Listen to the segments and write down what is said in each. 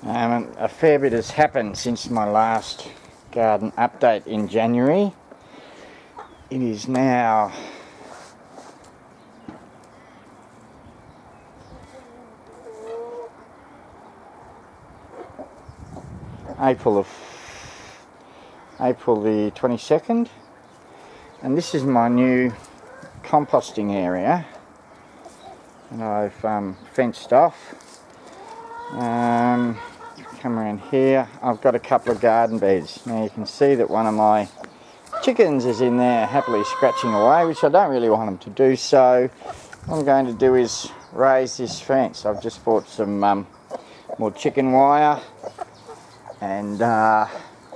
A fair bit has happened since my last garden update in January. It is now April the 22nd, and this is my new composting area, and I've fenced off. Come around here, I've got a couple of garden beds. Now you can see that one of my chickens is in there happily scratching away, which I don't really want them to do, so what I'm going to do is raise this fence. I've just bought some more chicken wire, and we're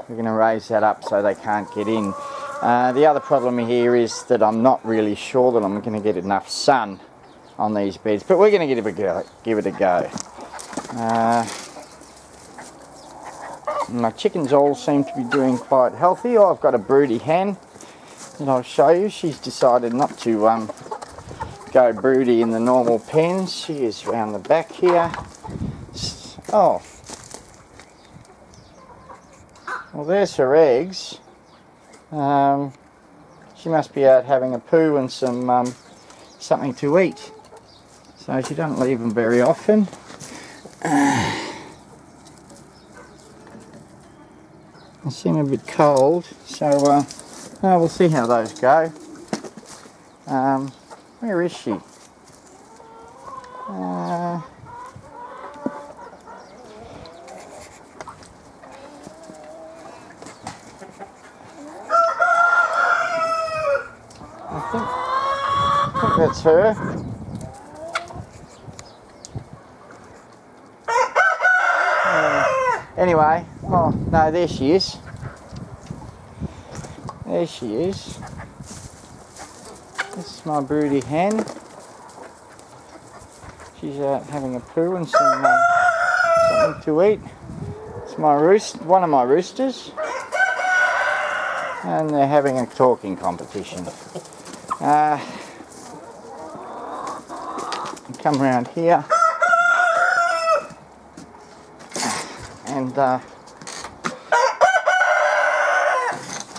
going to raise that up so they can't get in. The other problem here is that I'm not really sure that I'm going to get enough sun on these beds, but we're going to give it a go. My chickens all seem to be doing quite healthy. Oh, I've got a broody hen that I'll show you. She's decided not to go broody in the normal pens. She is round the back here. Oh, well, there's her eggs. She must be out having a poo and some something to eat. So she doesn't leave them very often. They seem a bit cold, so we'll see how those go. Where is she? I think that's her. Anyway, oh no, there she is. There she is. This is my broody hen. She's out having a poo and something to eat. It's my one of my roosters, and they're having a talking competition. Come around here. And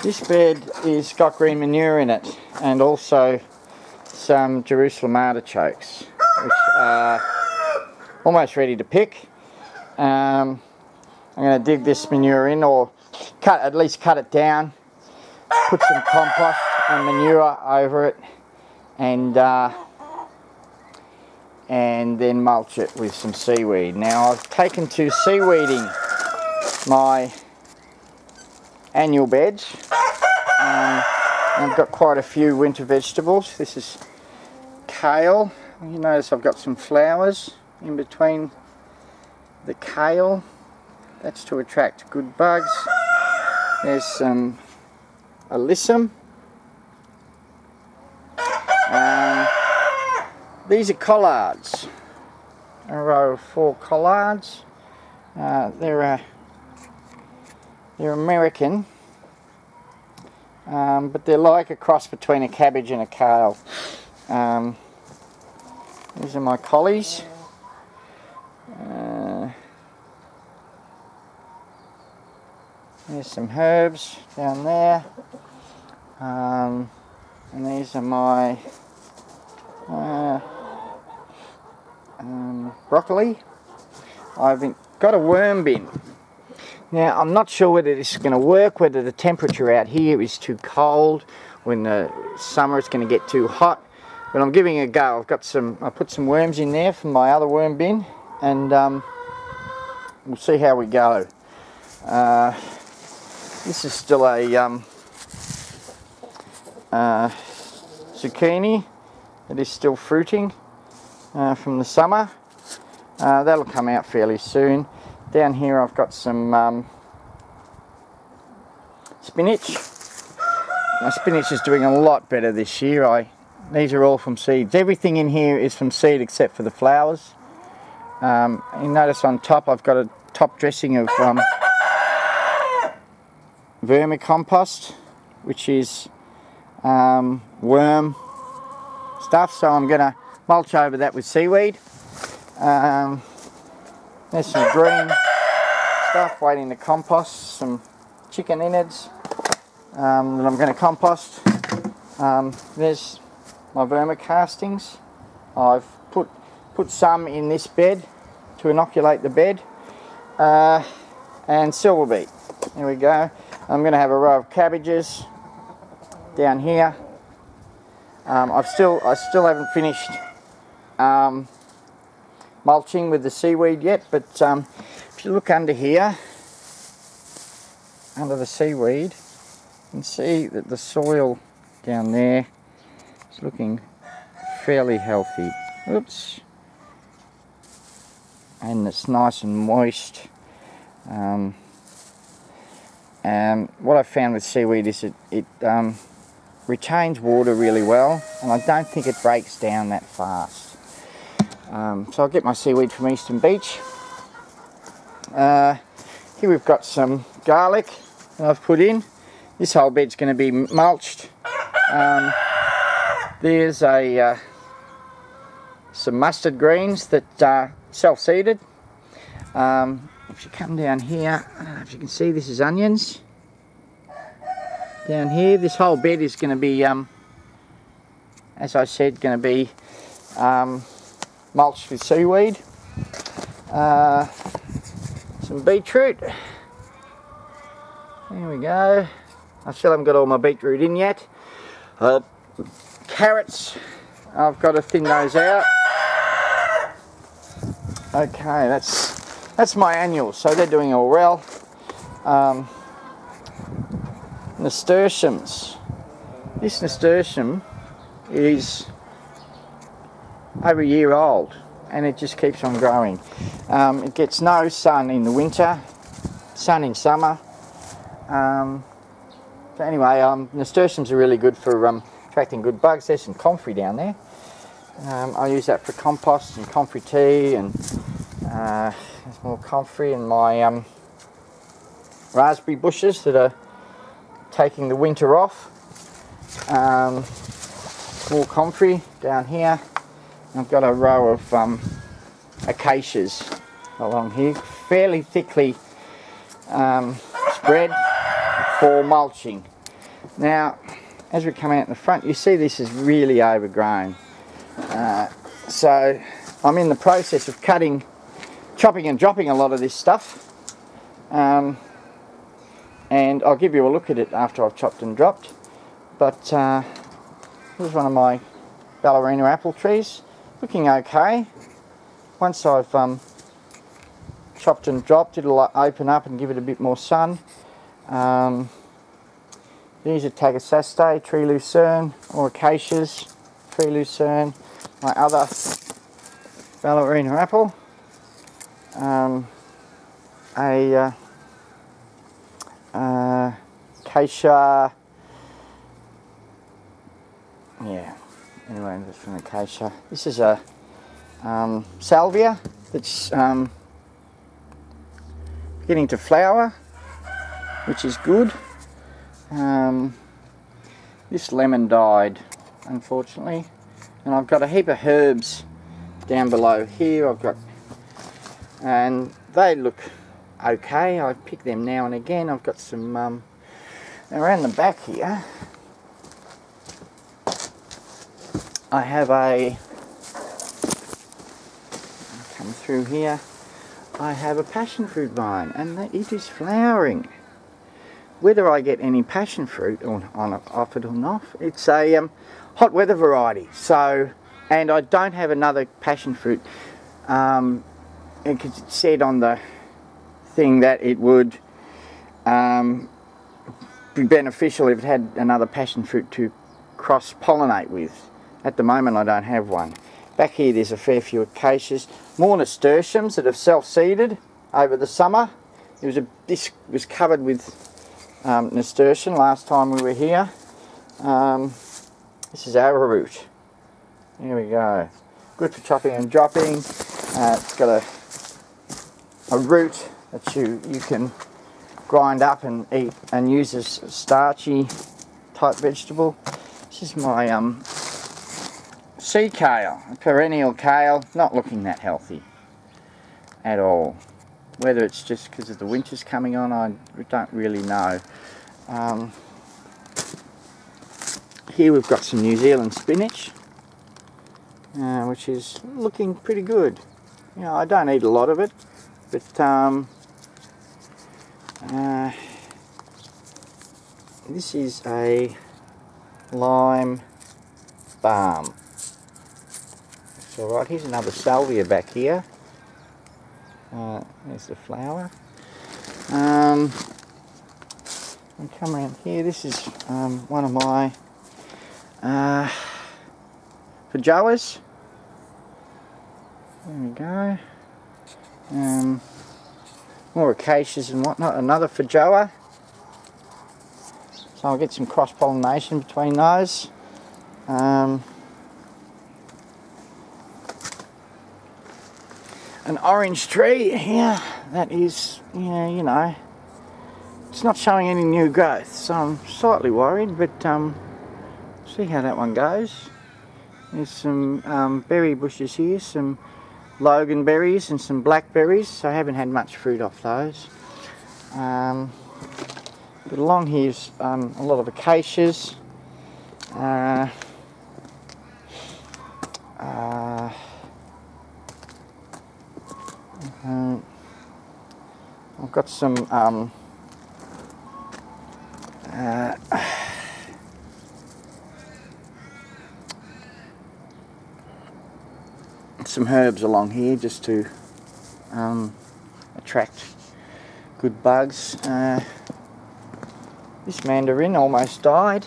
this bed is got green manure in it, and also some Jerusalem artichokes, which are almost ready to pick. I'm going to dig this manure in, or at least cut it down, put some compost and manure over it, and then mulch it with some seaweed. Now I've taken to seaweeding my annual beds. I've got quite a few winter vegetables. This is kale. You notice I've got some flowers in between the kale. That's to attract good bugs. There's some alyssum. These are collards. A row of 4 collards. They're American, but they're like a cross between a cabbage and a kale. These are my collies. There's some herbs down there, and these are my broccoli. I've got a worm bin. Now I'm not sure whether this is going to work, whether the temperature out here is too cold, when the summer it's going to get too hot, but I'm giving it a go. I put some worms in there from my other worm bin, and we'll see how we go. This is still a zucchini that is still fruiting from the summer. That'll come out fairly soon. Down here I've got some spinach. My spinach is doing a lot better this year. These are all from seeds. Everything in here is from seed except for the flowers. You notice on top I've got a top dressing of vermicompost, which is worm stuff, so I'm going to mulch over that with seaweed. There's some green stuff, waiting to compost some chicken innards that I'm going to compost. There's my vermicastings. I've put some in this bed to inoculate the bed, and silver beet. There we go. I'm going to have a row of cabbages down here. I still haven't finished mulching with the seaweed yet, but if you look under here, under the seaweed, you can see that the soil down there is looking fairly healthy. Oops. And it's nice and moist. And what I found with seaweed is it retains water really well, and I don't think it breaks down that fast. So I'll get my seaweed from Eastern Beach. Here we've got some garlic that I've put in. This whole bed's going to be mulched. There's some mustard greens that are self-seeded. If you come down here, I don't know if you can see, this is onions. Down here, this whole bed is going to be, as I said, going to be mulched with seaweed. Some beetroot. There we go. I still haven't got all my beetroot in yet. Carrots, I've got to thin those out. Okay, that's my annuals, so they're doing all well. Nasturtiums. This nasturtium is over a year old, and it just keeps on growing. It gets no sun in the winter, sun in summer. So anyway, nasturtiums are really good for attracting good bugs. There's some comfrey down there. I use that for compost and comfrey tea, and there's more comfrey in my raspberry bushes that are taking the winter off. More comfrey down here. I've got a row of acacias along here, fairly thickly spread for mulching. Now, as we come out in the front, you see this is really overgrown. So I'm in the process of chopping and dropping a lot of this stuff, and I'll give you a look at it after I've chopped and dropped. But here's one of my ballerina apple trees, looking okay. Once I've chopped and dropped, it'll open up and give it a bit more sun. These are Tagasaste, tree lucerne, or acacias, tree lucerne. My other ballerina apple, acacia, yeah, anyway, that's from acacia. This is a salvia that's beginning to flower, which is good. This lemon died, unfortunately, and I've got a heap of herbs down below here. And they look okay. I pick them now and again. I've got some around the back here. I have I'll come through here. I have a passion fruit vine, and it is flowering. Whether I get any passion fruit off it or not, it's a hot weather variety. So, and I don't have another passion fruit. Because it said on the thing that it would be beneficial if it had another passion fruit to cross-pollinate with. At the moment I don't have one. Back here there's a fair few acacias, more nasturtiums that have self-seeded over the summer. This was covered with nasturtium last time we were here. This is arrowroot. There we go. Good for chopping and dropping. It's got a root that you can grind up and eat and use as a starchy type vegetable. This is my sea kale, a perennial kale, not looking that healthy at all. Whether it's just because of the winters coming on, I don't really know. Here we've got some New Zealand spinach, which is looking pretty good. You know, I don't eat a lot of it, but this is a lime balm. It's alright. Here's another salvia back here. There's the flower. And come around here. This is one of my feijoas. There we go. More acacias and whatnot. Another feijoa. So I'll get some cross-pollination between those. An orange tree here. That is, yeah, you know, it's not showing any new growth, so I'm slightly worried. But see how that one goes. There's some berry bushes here, some Logan berries and some blackberries, so I haven't had much fruit off those. But along here's a lot of acacias. I've got some herbs along here just to attract good bugs. This mandarin almost died,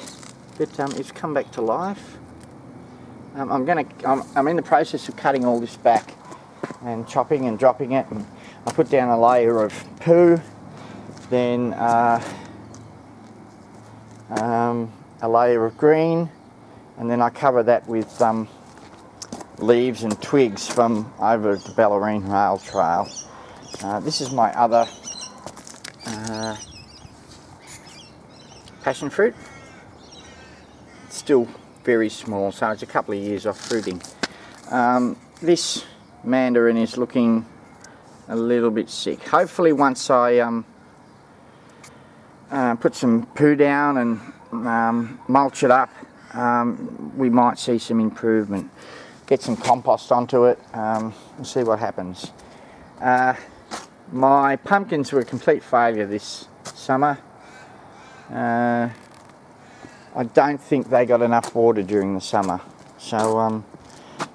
but it's come back to life. I'm in the process of cutting all this back and chopping and dropping it, and I put down a layer of poo, then a layer of green, and then I cover that with leaves and twigs from over at the Bellarine Rail Trail. This is my other passion fruit. It's still very small, so it's a couple of years off fruiting. This mandarin is looking a little bit sick. Hopefully once I put some poo down and mulch it up, we might see some improvement. Get some compost onto it and see what happens. My pumpkins were a complete failure this summer. I don't think they got enough water during the summer, so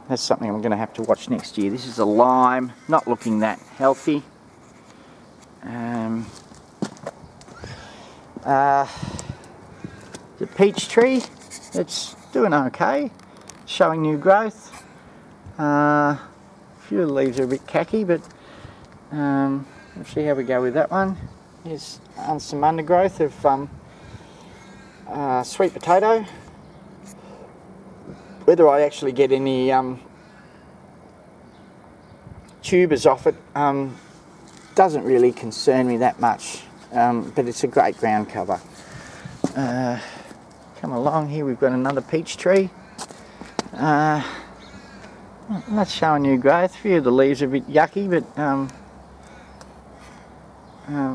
that's something I'm going to have to watch next year. This is a lime, not looking that healthy. The peach tree, it's doing okay, showing new growth. A few of the leaves are a bit khaki, but we'll see how we go with that one. Here's some undergrowth of sweet potato. Whether I actually get any tubers off it doesn't really concern me that much, but it's a great ground cover. Come along here, we've got another peach tree. That's showing new growth. A few of the leaves are a bit yucky, but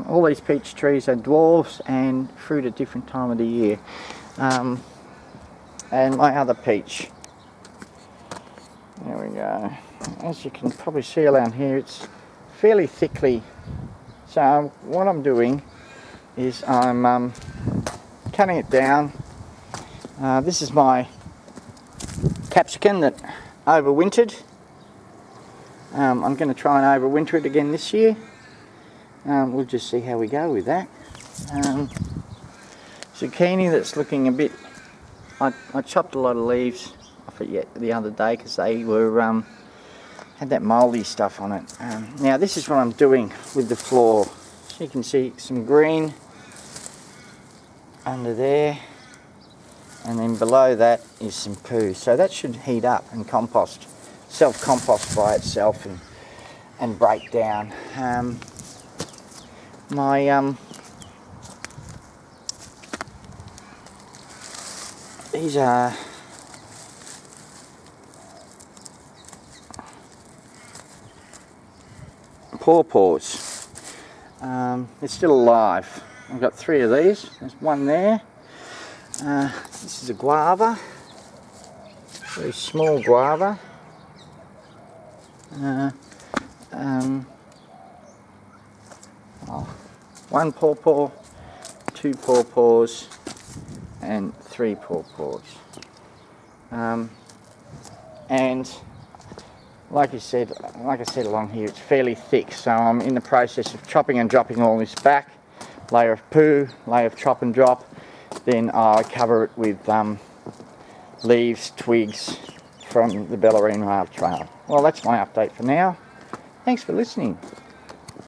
all these peach trees are dwarfs and fruit at different time of the year. And my other peach. There we go. As you can probably see around here, it's fairly thickly. So what I'm doing is I'm cutting it down. This is my capsicum that overwintered. I'm going to try and overwinter it again this year. We'll just see how we go with that. Zucchini that's looking a bit... I chopped a lot of leaves off it the other day because they were had that mouldy stuff on it. Now this is what I'm doing with the floor. So you can see some green under there, and then below that is some poo. So that should heat up and compost, self-compost by itself and break down. These are pawpaws. It's still alive. I've got 3 of these. There's one there. This is a guava, very small guava. One pawpaw, 2 pawpaws, and 3 pawpaws. And like I said along here, it's fairly thick, so I'm in the process of chopping and dropping all this back. Layer of poo, layer of chop and drop, then I cover it with leaves, twigs from the Bellarine Rail Trail. Well, that's my update for now. Thanks for listening.